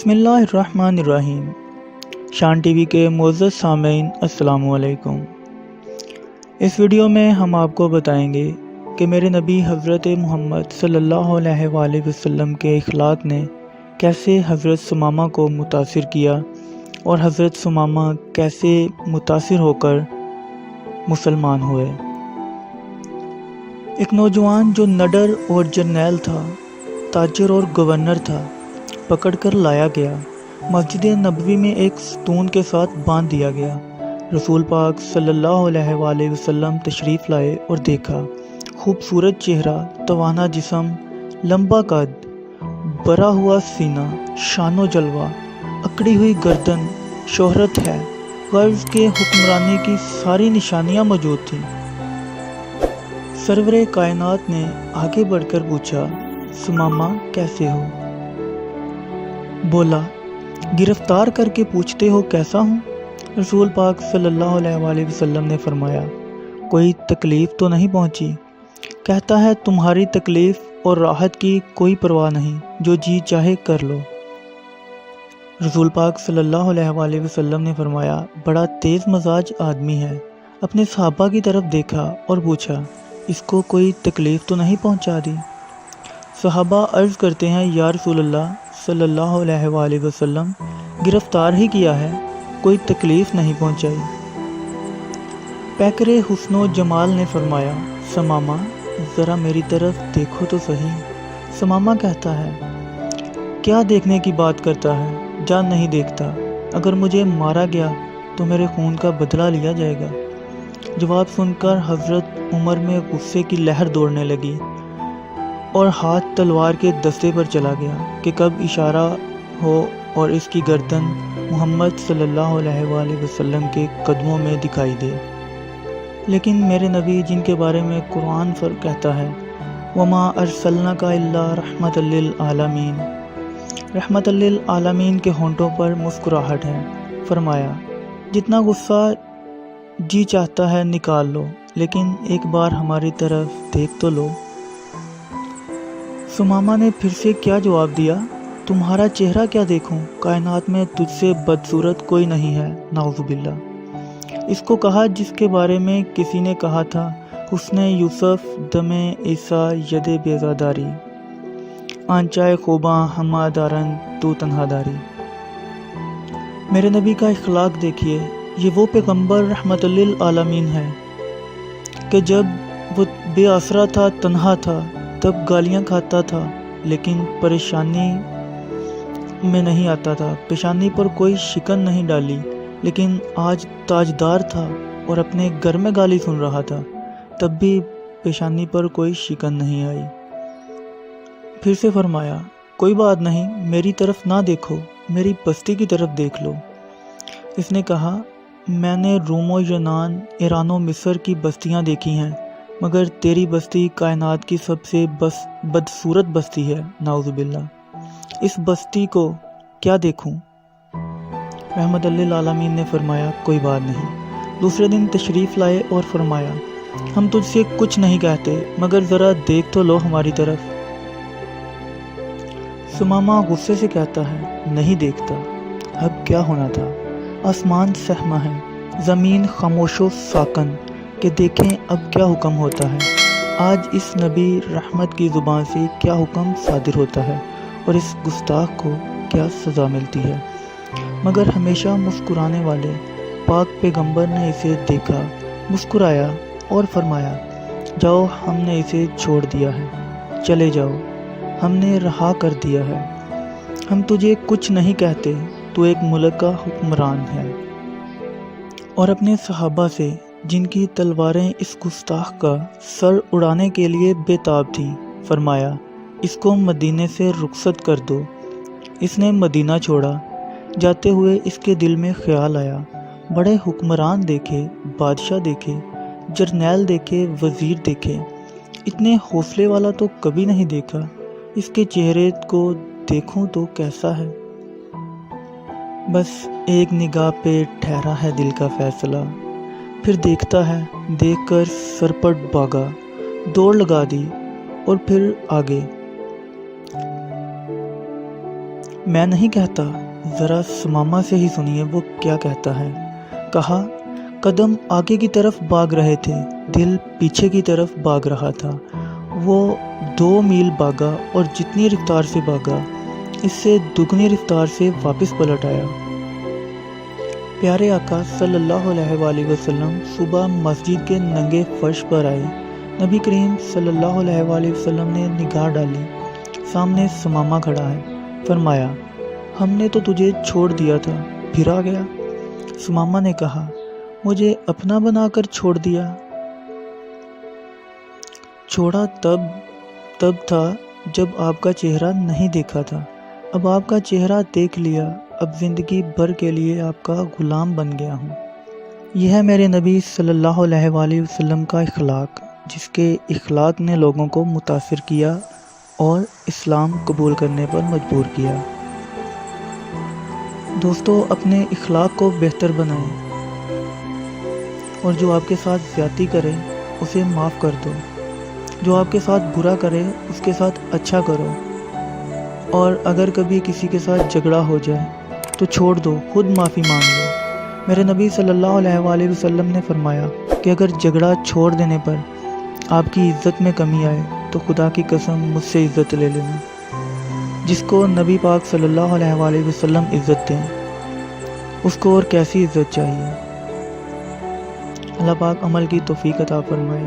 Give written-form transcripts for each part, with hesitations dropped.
बिस्मिल्लाहिर्रहमानिर्रहीम। शान टीवी के मुअज़्ज़ज़ सामीन अस्सलामु अलैकुम। इस वीडियो में हम आपको बताएंगे कि मेरे नबी हज़रत मोहम्मद सल्लल्लाहु अलैहि वसल्लम के इखलाक ने कैसे हज़रत सुमामा को मुतासिर किया और हज़रत सुमामा कैसे मुतासिर होकर मुसलमान हुए। एक नौजवान जो नडर और जर्नैल था, ताजर और गवर्नर था, पकड़कर लाया गया। मस्जिद नबवी में एक सतून के साथ बांध दिया गया। रसूल पाक सल्लल्लाहु अलैहि वसल्लम तशरीफ़ लाए और देखा, खूबसूरत चेहरा, तवाना जिस्म, लंबा कद, भरा हुआ सीना, शानो जलवा, अकड़ी हुई गर्दन, शोहरत है, गर्ज के हुक्मरानी की सारी निशानियां मौजूद थीं। सरवरे कायनात ने आगे बढ़कर पूछा, सुमामा कैसे हो? बोला, गिरफ्तार करके पूछते हो कैसा हूँ? रसूल पाक सल्लल्लाहु अलैहि वसल्लम ने फरमाया, कोई तकलीफ़ तो नहीं पहुँची? कहता है, तुम्हारी तकलीफ़ और राहत की कोई परवाह नहीं, जो जी चाहे कर लो। रसूल पाक सल्लल्लाहु अलैहि वसल्लम ने फरमाया, बड़ा तेज़ मजाज आदमी है। अपने सहाबा की तरफ देखा और पूछा, इसको कोई तकलीफ़ तो नहीं पहुँचा दी? सहाबा अर्ज़ करते हैं, या रसूलल्लाह सल्लल्लाहु अलैहि वसल्लम, गिरफ्तार ही किया है, कोई तकलीफ़ नहीं पहुंचाई। पैकरे हुस्नो जमाल ने फरमाया, समामा ज़रा मेरी तरफ देखो तो सही। समामा कहता है, क्या देखने की बात करता है, जा नहीं देखता। अगर मुझे मारा गया तो मेरे खून का बदला लिया जाएगा। जवाब सुनकर हज़रत उमर में गुस्से की लहर दौड़ने लगी और हाथ तलवार के दस्ते पर चला गया कि कब इशारा हो और इसकी गर्दन मोहम्मद सल्लल्लाहु अलैहि वसल्लम के कदमों में दिखाई दे। लेकिन मेरे नबी, जिनके बारे में कुरान कहता है, वमा अरसलनाका इल्ला रहमतल लिल आलमीन, रहमतल लिल आलमीन के होंठों पर मुस्कुराहट है। फरमाया, जितना गुस्सा जी चाहता है निकाल लो, लेकिन एक बार हमारी तरफ देख तो लो। सुमामा ने फिर से क्या जवाब दिया, तुम्हारा चेहरा क्या देखूं, कायनात में तुझसे बदसूरत कोई नहीं है, नाउज़ुबिल्लाह। इसको कहा जिसके बारे में किसी ने कहा था, उसने यूसुफ दमे ईसा यदे बेज़ादारी, आंचाए खूबा हमादारन तू तन्हादारी। मेरे नबी का इखलाक देखिए, ये वो पैगंबर रहमतुल लिल आलमीन है कि जब वो बेआसरा था, तन्हा था, तब गालियाँ खाता था, लेकिन परेशानी में नहीं आता था। पेशानी पर कोई शिकन नहीं डाली, लेकिन आज ताजदार था और अपने घर में गाली सुन रहा था, तब भी पेशानी पर कोई शिकन नहीं आई। फिर से फरमाया, कोई बात नहीं, मेरी तरफ ना देखो, मेरी बस्ती की तरफ देख लो। इसने कहा, मैंने रोमो, यूनान, ईरानो, मिस्र की बस्तियां देखी हैं, मगर तेरी बस्ती कायनात की सबसे बदसूरत बस्ती है, नाउज़ुबिल्लाह। इस बस्ती को क्या देखूं? रहमतुल लिल आलमीन ने फरमाया, कोई बात नहीं। दूसरे दिन तशरीफ़ लाए और फरमाया, हम तुझसे कुछ नहीं कहते, मगर ज़रा देख तो लो हमारी तरफ। सुमामा गुस्से से कहता है, नहीं देखता। अब क्या होना था? आसमान सहमा है, ज़मीन खामोशो साकन कि देखें अब क्या हुक्म होता है। आज इस नबी रहमत की ज़ुबान से क्या हुक्म सादिर होता है और इस गुस्ताख को क्या सज़ा मिलती है। मगर हमेशा मुस्कुराने वाले पाक पैगंबर ने इसे देखा, मुस्कुराया और फरमाया, जाओ, हमने इसे छोड़ दिया है, चले जाओ, हमने रहा कर दिया है। हम तुझे कुछ नहीं कहते, तू एक मुल्क का हुक्मरान है। और अपने सहाबा से, जिनकी तलवारें इस गुस्ताख का सर उड़ाने के लिए बेताब थीं, फरमाया, इसको मदीने से रुखसत कर दो। इसने मदीना छोड़ा। जाते हुए इसके दिल में ख्याल आया, बड़े हुक्मरान देखे, बादशाह देखे, जर्नैल देखे, वज़ीर देखे, इतने हौसले वाला तो कभी नहीं देखा। इसके चेहरे को देखूं तो कैसा है। बस एक निगाह पे ठहरा है दिल का फैसला। फिर देखता है, देखकर सरपट भागा, दौड़ लगा दी और फिर आगे। میں نہیں کہتا، ذرا سمامہ سے ہی سنیے وہ کیا کہتا ہے۔ کہا، قدم آگے کی طرف بھاگ رہے تھے، دل پیچھے کی طرف بھاگ رہا تھا۔ وہ 2 میل بھاگا اور جتنی رفتار سے بھاگا اس سے دگنی رفتار سے واپس پلٹ آیا۔ پیارے آقا صلی اللہ علیہ وآلہ وسلم صبح مسجد کے ننگے فرش پر آئے۔ نبی کریم صلی اللہ علیہ وآلہ وسلم نے نگاہ ڈالی، سامنے سمامہ کھڑا ہے۔ فرمایا، ہم نے تو تجھے چھوڑ دیا تھا، پھر آ گیا۔ سمامہ نے کہا، مجھے اپنا بنا کر چھوڑ دیا؟ چھوڑا تب تھا جب آپ کا چہرہ نہیں دیکھا تھا، اب آپ کا چہرہ دیکھ لیا، اب زندگی بھر کے لیے آپ کا غلام بن گیا ہوں۔ یہ ہے میرے نبی صلی اللہ علیہ وآلہ وسلم کا اخلاق، جس کے اخلاق نے لوگوں کو متاثر کیا اور اسلام قبول کرنے پر مجبور کیا۔ دوستو، اپنے اخلاق کو بہتر بنائیں اور جو آپ کے ساتھ زیادتی کرے اسے معاف کر دو، جو آپ کے ساتھ برا کرے اس کے ساتھ اچھا کرو، اور اگر کبھی کسی کے ساتھ جھگڑا ہو جائے تو چھوڑ دو، خود معافی مانگ لو۔ میرے نبی صلی اللہ علیہ وآلہ وسلم نے فرمایا کہ اگر جھگڑا چھوڑ دینے پر آپ کی عزت میں کمی آئے تو خدا کی قسم مجھ سے عزت لے لینا۔ جس کو نبی پاک صلی اللہ علیہ وآلہ وسلم عزت دیں اس کو اور کیسی عزت چاہیے۔ اللہ پاک عمل کی توفیق عطا فرمائے۔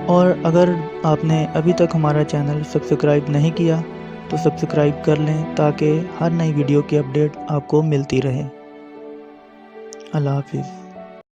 اور اگر آپ نے ابھی تک ہمارا چینل سبسکرائب نہیں کیا تو سبسکرائب کر لیں تاکہ ہر نئی ویڈیو کی اپڈیٹ آپ کو ملتی رہے۔ اللہ حافظ۔